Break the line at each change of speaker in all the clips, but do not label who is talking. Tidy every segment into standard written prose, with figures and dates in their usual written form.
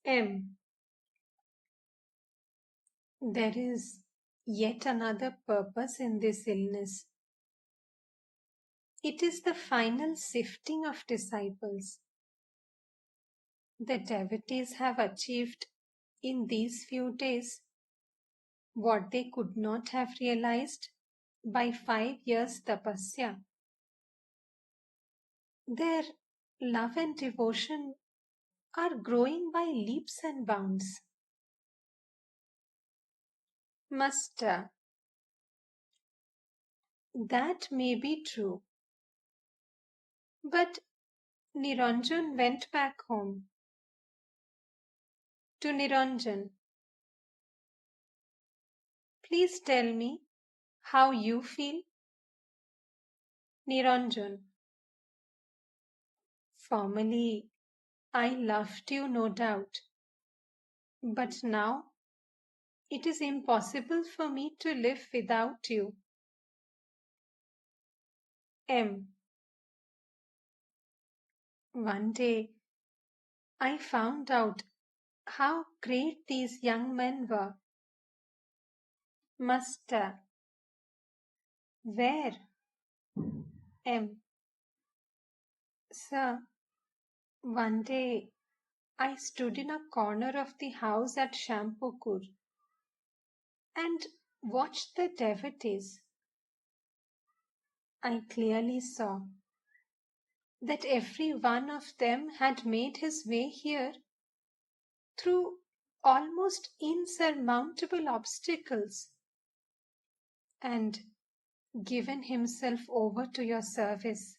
M. There is yet another purpose in this illness. It is the final sifting of disciples. The devotees have achieved in these few days what they could not have realized by 5 years tapasya. Their love and devotion are growing by leaps and bounds. Master, that may be true. But Niranjan went back home. To Niranjan, please tell me how you feel. Niranjan, formerly I loved you, no doubt, but now it is impossible for me to live without you. M. One day I found out how great these young men were. Master. Where? M. Sir, one day I stood in a corner of the house at Shampukur and watched the devotees. I clearly saw that every one of them had made his way here through almost insurmountable obstacles and given himself over to your service.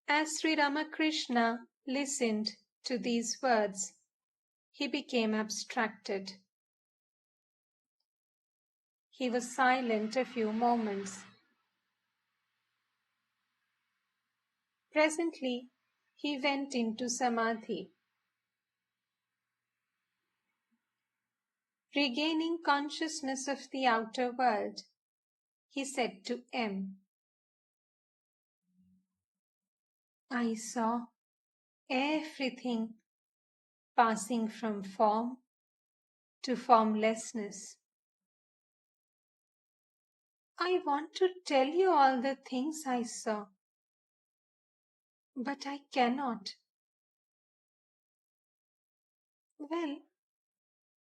As Sri Ramakrishna listened to these words, he became abstracted. He was silent a few moments. Presently, he went into samadhi. Regaining consciousness of the outer world, he said to M. I saw everything passing from form to formlessness. I want to tell you all the things I saw, but I cannot. Well,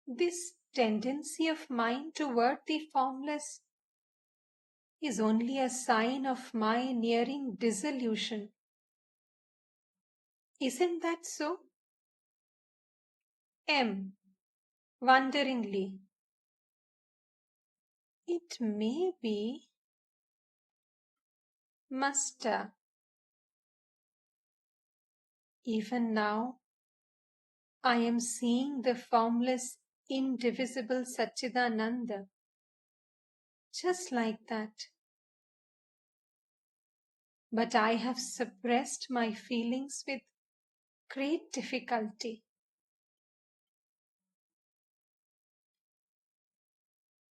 this tendency of mine toward the formless is only a sign of my nearing dissolution. Isn't that so? M. Wonderingly. It may be. Master. Even now, I am seeing the formless, indivisible Satchidananda, just like that. But I have suppressed my feelings with great difficulty.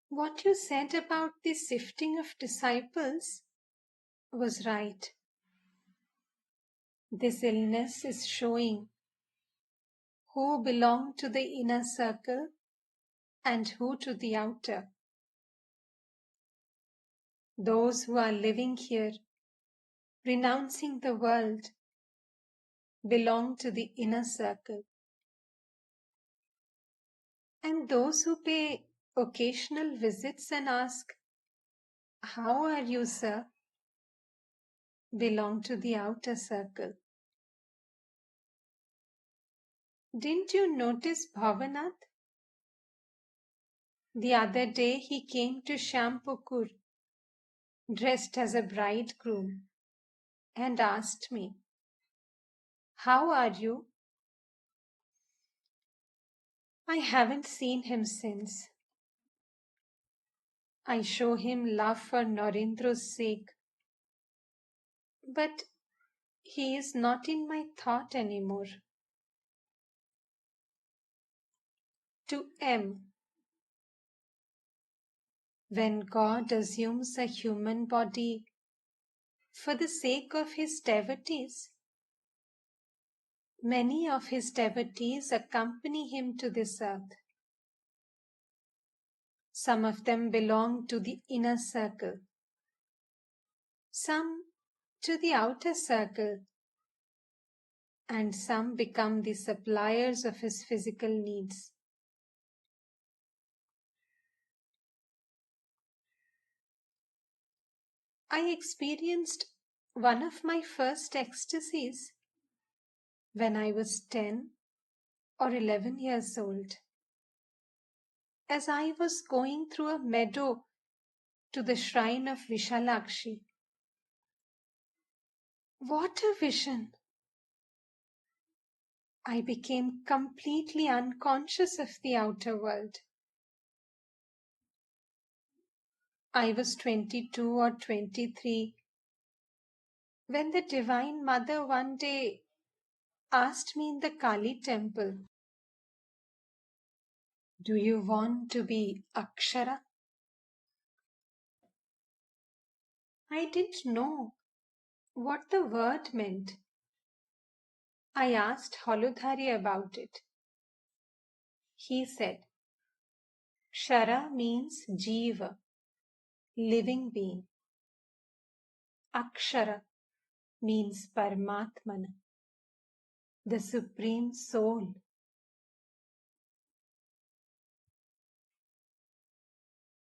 What you said about the sifting of disciples was right. This illness is showing who belong to the inner circle and who to the outer. Those who are living here, renouncing the world, belong to the inner circle. And those who pay occasional visits and ask, "How are you, sir?" belong to the outer circle. Didn't you notice Bhavanath? The other day he came to Shampukur dressed as a bridegroom and asked me, "How are you?" I haven't seen him since. I show him love for Narendra's sake, but he is not in my thought anymore. To M. When God assumes a human body for the sake of his devotees, Many of his devotees accompany him to this earth. Some of them belong to the inner circle, some to the outer circle, and some become the suppliers of his physical needs. I experienced one of my first ecstasies when I was 10 or 11 years old, as I was going through a meadow to the shrine of Vishalakshi. What a vision! I became completely unconscious of the outer world. I was 22 or 23 when the Divine Mother one day asked me in the Kali temple, "Do you want to be Akshara?" I didn't know what the word meant. I asked Holodhari about it. He said, "Kshara means Jiva, living being. Akshara means Paramatmana, the Supreme Soul."